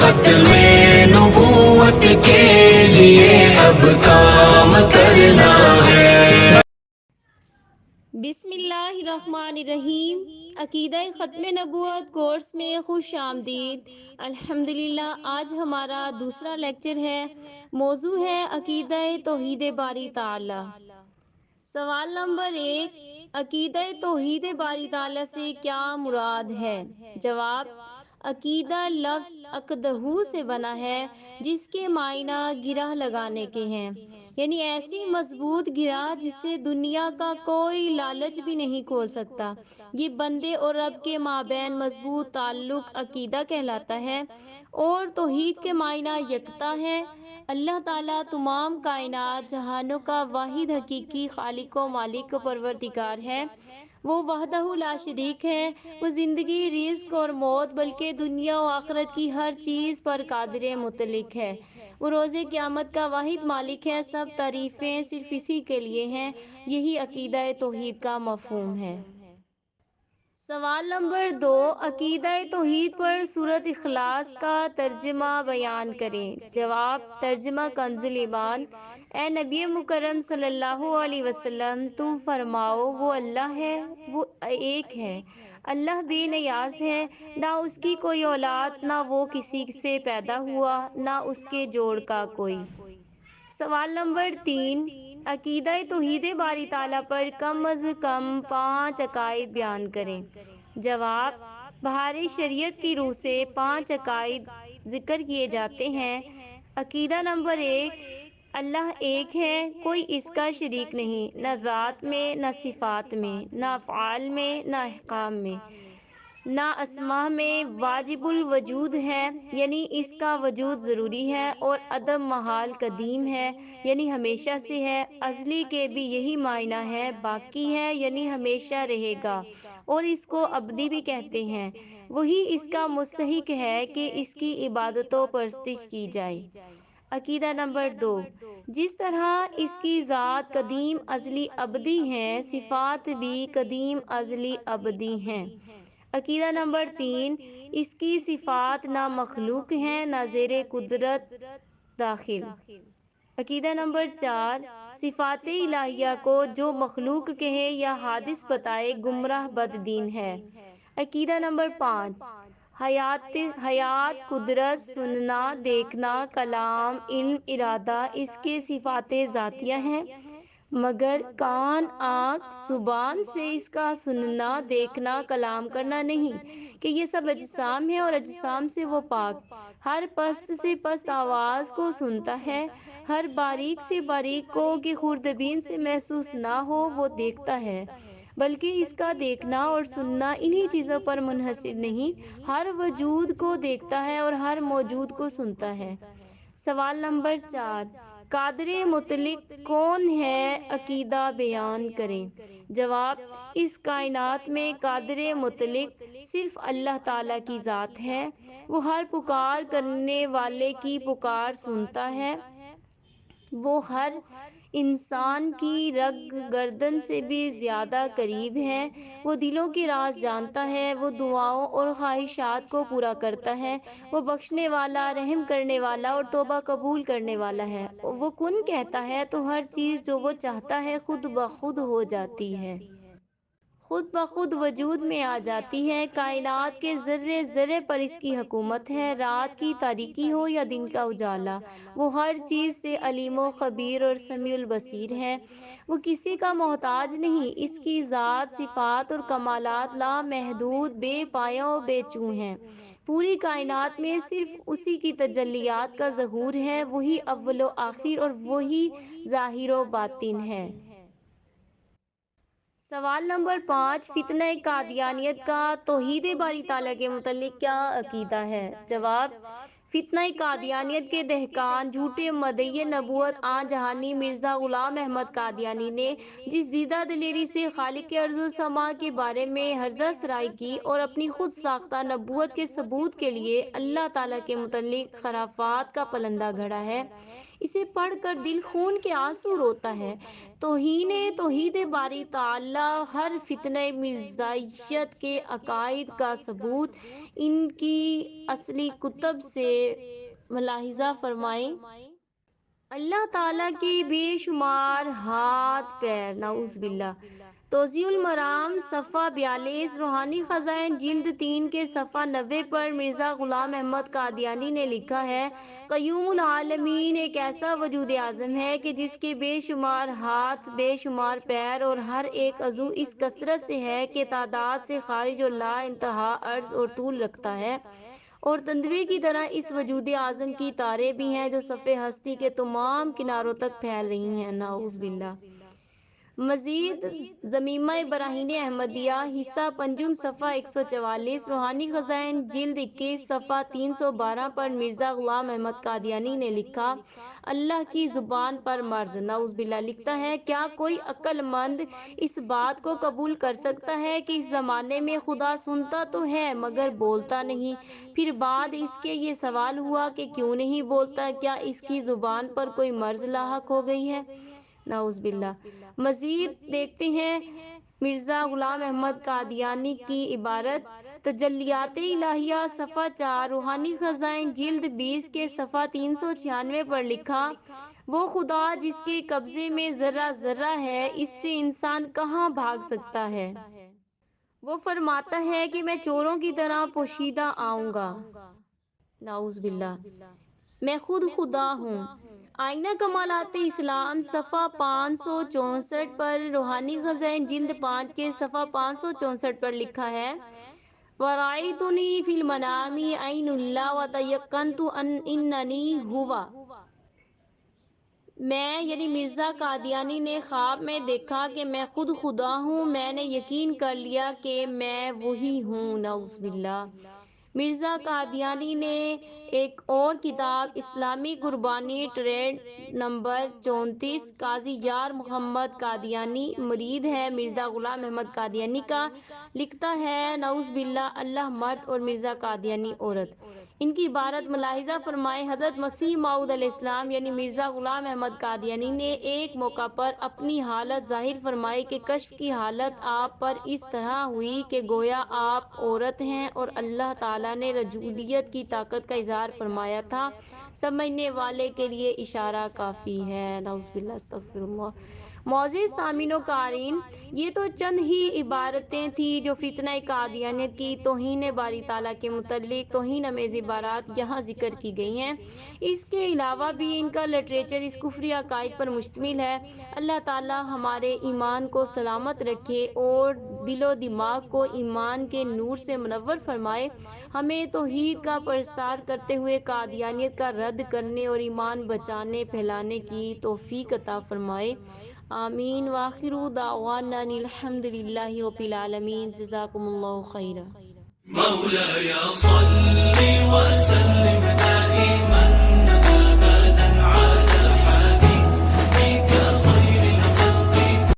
ختم نبوت کے لیے اب کام کرنا ہے۔ بسم اللہ الرحمن الرحیم۔ عقیدہ ختم نبوت کورس میں خوش آمدید۔ الحمدللہ آج ہمارا دوسرا لیکچر ہے۔ موضوع ہے عقیدہ توحید باری تعالی۔ سوال نمبر 1، عقیدہ توحید باری تعالی سے کیا مراد ہے؟ جواب، عقیدہ لفظ عقدہ سے بنا ہے جس کے معنی گرہ لگانے کے ہیں، یعنی ایسی مضبوط گرہ جسے دنیا کا کوئی لالچ بھی نہیں کھول سکتا۔ یہ بندے اور رب کے مابین مضبوط تعلق عقیدہ کہلاتا ہے، اور توحید کے معنی یکتا ہے۔ اللہ تعالیٰ تمام کائنات جہانوں کا واحد حقیقی خالق و مالک و پروردگار ہے۔ وہ وحدہ لا شریک ہے۔ وہ زندگی، رزق اور موت بلکہ دنیا و آخرت کی ہر چیز پر قادر مطلق ہے۔ وہ روز قیامت کا واحد مالک ہے۔ سب تعریفیں صرف اسی کے لیے ہیں۔ یہی عقیدہ توحید کا مفہوم ہے۔ سوال نمبر 2، عقیدہ توحید پر سورۃ اخلاص کا ترجمہ بیان کریں۔ جواب، ترجمہ کنز ایمان۔ اے نبی مکرم صلی اللہ علیہ وسلم، تم فرماؤ، وہ اللہ ہے، وہ ایک ہے۔ اللہ بے نیاز ہے، نہ اس کی کوئی اولاد، نہ وہ کسی سے پیدا ہوا، نہ اس کے جوڑ کا کوئی۔ سوال نمبر 3، عقیدہ توحید باری تعالیٰ پر کم از کم 5 عقائد بیان کریں۔ جواب، بہار شریعت کی روح سے 5 عقائد ذکر کیے جاتے ہیں۔ عقیدہ نمبر 1، اللہ ایک ہے، کوئی اس کا شریک نہیں، نہ ذات میں، نہ صفات میں، نہ افعال میں، نہ احکام میں، نہ اسماء میں، واجب الوجود ہے، یعنی اس کا وجود ضروری ہے، اور عدم محال قدیم ہے، یعنی ہمیشہ سے ہے۔ ازلی کے بھی یہی معنی ہے، باقی ہے یعنی ہمیشہ رہے گا، اور اس کو ابدی بھی کہتے ہیں۔ وہی اس کا مستحق ہے کہ اس کی عبادت و پرستش کی جائے۔ عقیدہ نمبر 2، جس طرح اس کی ذات قدیم ازلی ابدی ہے، صفات بھی قدیم ازلی ابدی ہیں۔ عقیدہ نمبر 3، اس کی صفات نہ مخلوق ہیں، نہ زیر قدرت داخل۔ عقیدہ نمبر 4، صفات الہیہ کو جو مخلوق کہے یا حادث بتائے گمراہ بد دین ہے۔ عقیدہ نمبر 5، حیات، قدرت، سننا، دیکھنا، کلام، علم، ارادہ اس کے صفات ذاتیہ ہیں، مگر کان، آنکھ، زبان سے اس کا سننا، دیکھنا، کلام کرنا نہیں، کہ یہ سب اجسام ہیں اور اجسام سے وہ پاک۔ ہر پست سے پست آواز کو سنتا ہے، ہر باریک سے باریک کو کہ خوردبین سے محسوس نہ ہو وہ دیکھتا ہے، بلکہ اس کا دیکھنا اور سننا انہی چیزوں پر منحصر نہیں، ہر وجود کو دیکھتا ہے اور ہر موجود کو سنتا ہے۔ سوال نمبر 4، قادر مطلق کون ہے؟ عقیدہ بیان کریں۔ جواب، اس کائنات میں قادر مطلق صرف اللہ تعالیٰ کی ذات ہے۔ وہ ہر پکار کرنے والے کی پکار سنتا ہے۔ وہ ہر انسان کی رگ گردن سے بھی زیادہ قریب ہے۔ وہ دلوں کے راز جانتا ہے۔ وہ دعاؤں اور خواہشات کو پورا کرتا ہے۔ وہ بخشنے والا، رحم کرنے والا اور توبہ قبول کرنے والا ہے۔ وہ کن کہتا ہے تو ہر چیز جو وہ چاہتا ہے خود بخود ہو جاتی ہے، خود بخود وجود میں آ جاتی ہے۔ کائنات کے ذرے ذرے پر اس کی حکومت ہے، رات کی تاریکی ہو یا دن کا اجالا۔ وہ ہر چیز سے علیم و خبیر اور سمیع البصیر ہے۔ وہ کسی کا محتاج نہیں۔ اس کی ذات، صفات اور کمالات لامحدود، بے پایہ و بے چون ہیں۔ پوری کائنات میں صرف اسی کی تجلیات کا ظہور ہے۔ وہی اول و آخر اور وہی ظاہر و باطن ہے۔ سوال نمبر 5، فتنہ قادیانیت کا توحید باری تعالیٰ کے متعلق کیا عقیدہ ہے؟ جواب، فتنہ قادیانیت کے دہقان، جھوٹے مدعی نبوت آن جہانی مرزا غلام احمد قادیانی نے جس دیدہ دلیری سے خالق ارض و سماء کے بارے میں ہرزہ سرائی کی اور اپنی خود ساختہ نبوت کے ثبوت کے لیے اللہ تعالیٰ کے متعلق خرافات کا پلندہ گھڑا ہے، اسے پڑھ کر دل خون کے آنسو روتا ہے۔ توہین توحید باری تعالیٰ، ہر فتنہ مرزائیت کے عقائد کا ثبوت ان کی اصلی کتب سے ملاحظہ فرمائیں۔ اللہ تعالیٰ کی بے شمار ہاتھ پیر، نعوذ باللہ۔ توضیح المرام صفحہ 42، روحانی خزائن جلد 3 کے صفحہ 90 پر مرزا غلام احمد قادیانی نے لکھا ہے، قیوم العالمین ایک ایسا وجود اعظم ہے کہ جس کے بے شمار ہاتھ، بے شمار پیر اور ہر ایک عضو اس کثرت سے ہے کہ تعداد سے خارج اور لا انتہا عرض اور طول رکھتا ہے، اور تندوے کی طرح اس وجود اعظم کی تاریں بھی ہیں جو صفحے ہستی کے تمام کناروں تک پھیل رہی ہیں، نعوذ باللہ۔ مزید ضمیمہ براہین احمدیہ حصہ پنجم صفحہ 144، روحانی خزائن جلد 21 صفحہ 312 پر مرزا غلام احمد قادیانی نے لکھا، اللہ کی زبان پر مرز، نعوذ باللہ۔ لکھتا ہے، کیا کوئی عقل مند اس بات کو قبول کر سکتا ہے کہ اس زمانے میں خدا سنتا تو ہے مگر بولتا نہیں؟ پھر بعد اس کے یہ سوال ہوا کہ کیوں نہیں بولتا، کیا اس کی زبان پر کوئی مرض لاحق ہو گئی ہے؟ نعوذ باللہ۔ مزید دیکھتے ہیں مرزا غلام احمد قادیانی کی عبارت، تجلیات الہیہ صفحہ 4، روحانی خزائن جلد 20 کے صفحہ 396 پر لکھا، وہ خدا جس کے قبضے میں ذرہ ذرہ ہے، اس سے انسان کہاں بھاگ سکتا ہے؟ وہ فرماتا ہے کہ میں چوروں کی طرح پوشیدہ آؤں گا، نعوذ باللہ۔ میں خود خدا ہوں۔ آئینہ کمالات اسلام صفحہ 564 پر، روحانی خزائن جلد 5 کے صفحہ 564 پر لکھا ہے، وَرَأَيْتُنِي فِي الْمَنَامِ عَيْنُ اللَّهِ وَتَيَقَّنْتُ أَنَّنِي هُوَ۔ میں یعنی مرزا قادیانی نے خواب میں دیکھا کہ میں خود خدا ہوں، میں نے یقین کر لیا کہ میں وہی ہوں، نعوذ باللہ۔ مرزا قادیانی نے ایک اور کتاب اسلامی قربانی ٹریڈ نمبر 34، قاضی یار محمد قادیانی مرید ہے مرزا غلام احمد قادیانی کا، لکھتا ہے، نعوذ باللہ، اللہ مرد اور مرزا قادیانی عورت۔ ان کی عبارت ملاحظہ فرمائیں، حضرت مسیح موعود علیہ السلام یعنی مرزا غلام احمد قادیانی نے ایک موقع پر اپنی حالت ظاہر فرمائی کہ کشف کی حالت آپ پر اس طرح ہوئی کہ گویا آپ عورت ہیں، اور اللہ تعالیٰ نے رجولیت کی طاقت کا اظہار فرمایا تھا، سمجھنے والے کے لیے اشارہ کافی ہے، نعوذ باللہ، استغفر اللہ۔ معزز سامعین و قارئین، یہ تو چند ہی عبارتیں تھیں جو فتنہ قادیانیت کی توہین باری تعالیٰ کے متعلق توہین امیز عبارات یہاں ذکر کی گئی ہیں۔ اس کے علاوہ بھی ان کا لٹریچر اس کفری عقائد پر مشتمل ہے۔ اللہ تعالیٰ ہمارے ایمان کو سلامت رکھے اور دل و دماغ کو ایمان کے نور سے منور فرمائے، ہمیں توحید کا پرستار کرتے ہوئے قادیانیت کا رد کرنے اور ایمان بچانے پھیلانے کی توفیق عطا فرمائے، آمین۔ وآخر دعوانا الحمد للہ رب العالمین، جزاکم اللہ خیرا۔ مولاي صل وسلم دائما